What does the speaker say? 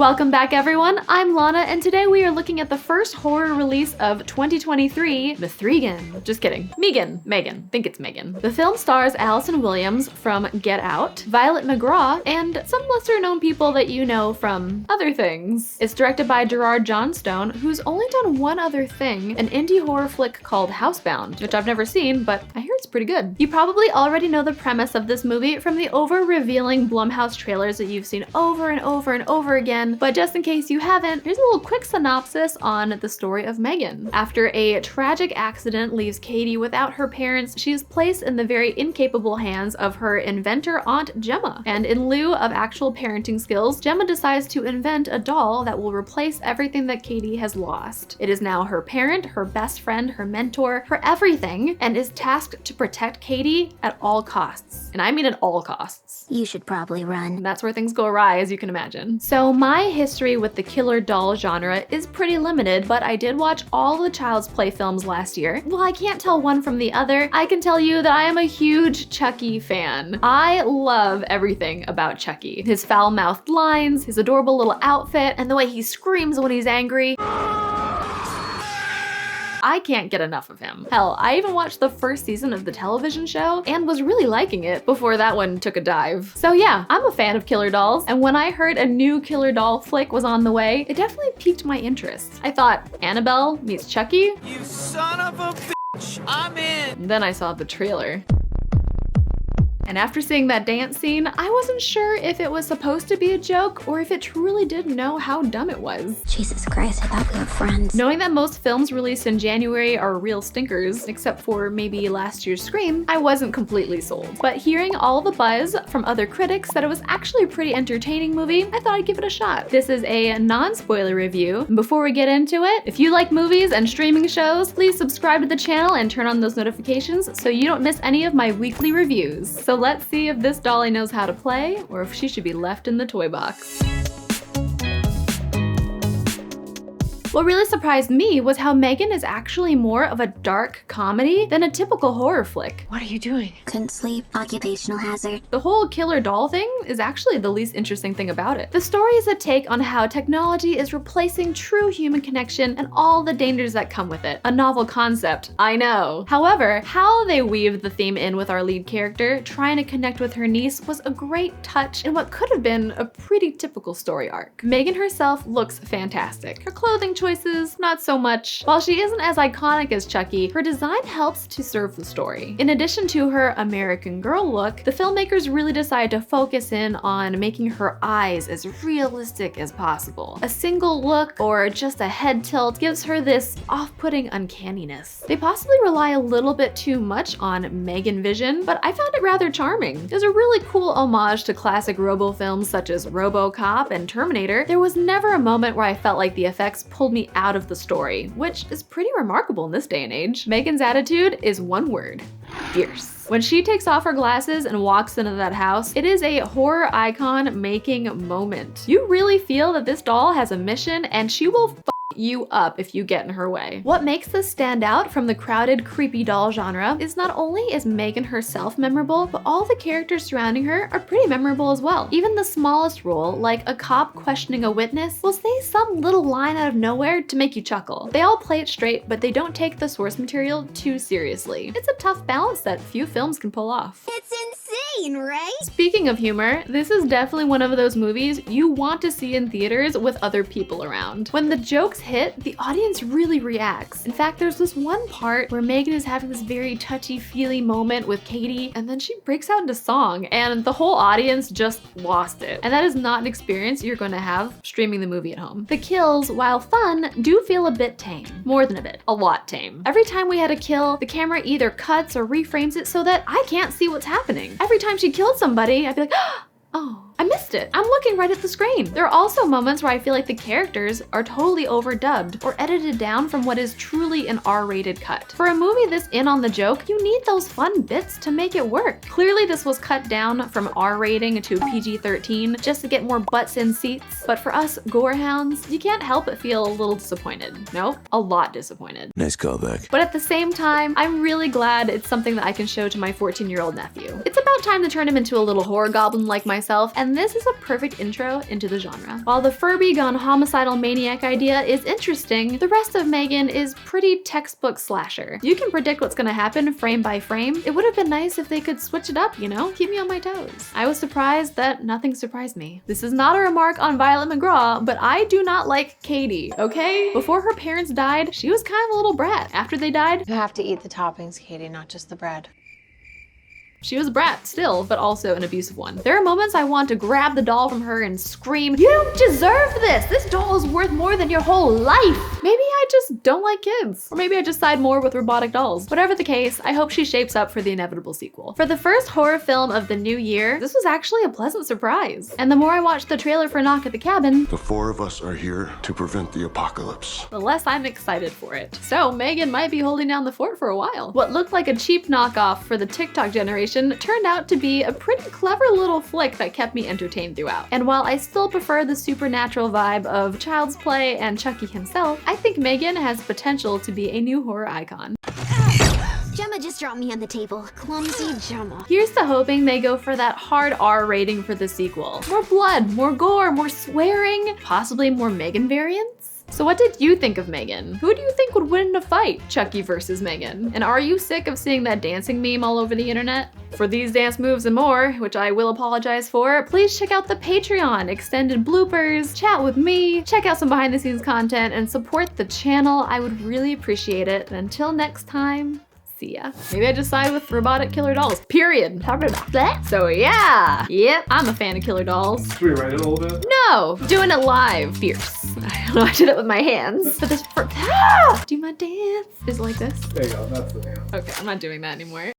Welcome back everyone, I'm Lana and today we are looking at the first horror release of 2023, M3GAN. Just kidding. Megan. Think it's Megan. The film stars Allison Williams from Get Out, Violet McGraw, and some lesser known people that you know from other things. It's directed by Gerard Johnstone, who's only done one other thing, an indie horror flick called Housebound, which I've never seen, but I hear it's pretty good. You probably already know the premise of this movie from the over-revealing Blumhouse trailers that you've seen over and over again, but just in case you haven't, here's a little quick synopsis on the story of Megan. After a tragic accident leaves Katie without her parents, she is placed in the very incapable hands of her inventor aunt Gemma. And in lieu of actual parenting skills, Gemma decides to invent a doll that will replace everything that Katie has lost. It is now her parent, her best friend, her mentor, her everything, and is tasked to protect Katie at all costs. And I mean at all costs. You should probably run. And that's where things go awry, as you can imagine. So my history with the killer doll genre is pretty limited, but I did watch all the Child's Play films last year. While I can't tell one from the other, I can tell you that I am a huge Chucky fan. I love everything about Chucky. His foul-mouthed lines, his adorable little outfit, and the way he screams when he's angry. I can't get enough of him. Hell, I even watched the first season of the television show and was really liking it before that one took a dive. So yeah, I'm a fan of killer dolls, and when I heard a new killer doll flick was on the way, it definitely piqued my interest. I thought, Annabelle meets Chucky? You son of a bitch, I'm in! And then I saw the trailer. And after seeing that dance scene, I wasn't sure if it was supposed to be a joke or if it truly did know how dumb it was. Jesus Christ, I thought we were friends. Knowing that most films released in January are real stinkers, except for maybe last year's Scream, I wasn't completely sold. But hearing all the buzz from other critics that it was actually a pretty entertaining movie, I thought I'd give it a shot. This is a non-spoiler review. And before we get into it, if you like movies and streaming shows, please subscribe to the channel and turn on those notifications so you don't miss any of my weekly reviews. So let's see if this dolly knows how to play or if she should be left in the toy box. What really surprised me was how Megan is actually more of a dark comedy than a typical horror flick. What are you doing? Couldn't sleep. Occupational hazard. The whole killer doll thing is actually the least interesting thing about it. The story is a take on how technology is replacing true human connection and all the dangers that come with it. A novel concept, I know. However, how they weaved the theme in with our lead character, trying to connect with her niece, was a great touch in what could have been a pretty typical story arc. Megan herself looks fantastic. Her clothing choices, not so much. While she isn't as iconic as Chucky, her design helps to serve the story. In addition to her American Girl look, the filmmakers really decided to focus in on making her eyes as realistic as possible. A single look or just a head tilt gives her this off-putting uncanniness. They possibly rely a little bit too much on Megan vision, but I found it rather charming. There's a really cool homage to classic Robo films such as RoboCop and Terminator. There was never a moment where I felt like the effects pulled me out of the story, which is pretty remarkable in this day and age. Megan's attitude is one word: fierce. When she takes off her glasses and walks into that house, it is a horror icon making moment. You really feel that this doll has a mission and she will f you up if you get in her way. What makes this stand out from the crowded, creepy doll genre is not only is Megan herself memorable, but all the characters surrounding her are pretty memorable as well. Even the smallest role, like a cop questioning a witness, will say some little line out of nowhere to make you chuckle. They all play it straight, but they don't take the source material too seriously. It's a tough balance that few films can pull off. It's insane, right? Speaking of humor, this is definitely one of those movies you want to see in theaters with other people around. When the jokes hit, the audience really reacts. In fact, there's this one part where Megan is having this very touchy-feely moment with Katie, and then she breaks out into song, and the whole audience just lost it. And that is not an experience you're going to have streaming the movie at home. The kills, while fun, do feel a bit tame. More than a bit. A lot tame. Every time we had a kill, the camera either cuts or reframes it so that I can't see what's happening. Every time she killed somebody, I'd be like, oh, I missed it. I'm looking right at the screen. There are also moments where I feel like the characters are totally overdubbed or edited down from what is truly an R-rated cut. For a movie this in on the joke, you need those fun bits to make it work. Clearly this was cut down from R rating to PG-13 just to get more butts in seats. But for us gore hounds, you can't help but feel a little disappointed. Nope, a lot disappointed. Nice callback. But at the same time, I'm really glad it's something that I can show to my 14-year-old nephew. It's about time to turn him into a little horror goblin like myself, and this is a perfect intro into the genre. While the Furby gone homicidal maniac idea is interesting, the rest of M3GAN is pretty textbook slasher. You can predict what's gonna happen frame by frame. It would have been nice if they could switch it up, you know? Keep me on my toes. I was surprised that nothing surprised me. This is not a remark on Violet McGraw, but I do not like Katie, okay? Before her parents died, she was kind of a little brat. After they died, You have to eat the toppings, Katie, not just the bread. she was a brat still, but also an abusive one. There are moments I want to grab the doll from her and scream, "You don't deserve this! This doll is worth more than your whole life!" Maybe I just don't like kids. Or maybe I just side more with robotic dolls. Whatever the case, I hope she shapes up for the inevitable sequel. For the first horror film of the new year, this was actually a pleasant surprise. And the more I watched the trailer for Knock at the Cabin, The four of us are here to prevent the apocalypse. the less I'm excited for it. So M3GAN might be holding down the fort for a while. What looked like a cheap knockoff for the TikTok generation turned out to be a pretty clever little flick that kept me entertained throughout. And while I still prefer the supernatural vibe of Child's Play and Chucky himself, I think M3GAN has potential to be a new horror icon. Gemma just dropped me on the table. Clumsy Gemma. Here's to hoping they go for that hard R rating for the sequel. More blood, more gore, more swearing, possibly more M3GAN variants? So what did you think of M3GAN? Who do you think would win in a fight, Chucky versus M3GAN? And are you sick of seeing that dancing meme all over the internet? For these dance moves and more, which I will apologize for, please check out the Patreon, extended bloopers, chat with me, check out some behind the scenes content, and support the channel. I would really appreciate it. And until next time, see ya. Maybe I just side with robotic killer dolls, period. So yeah, yep, I'm a fan of killer dolls. Should we write it a little bit? No, doing it live, fierce. I don't know, I did it with my hands. But this, do my dance. Is it like this? There you go, that's the dance. Okay, I'm not doing that anymore.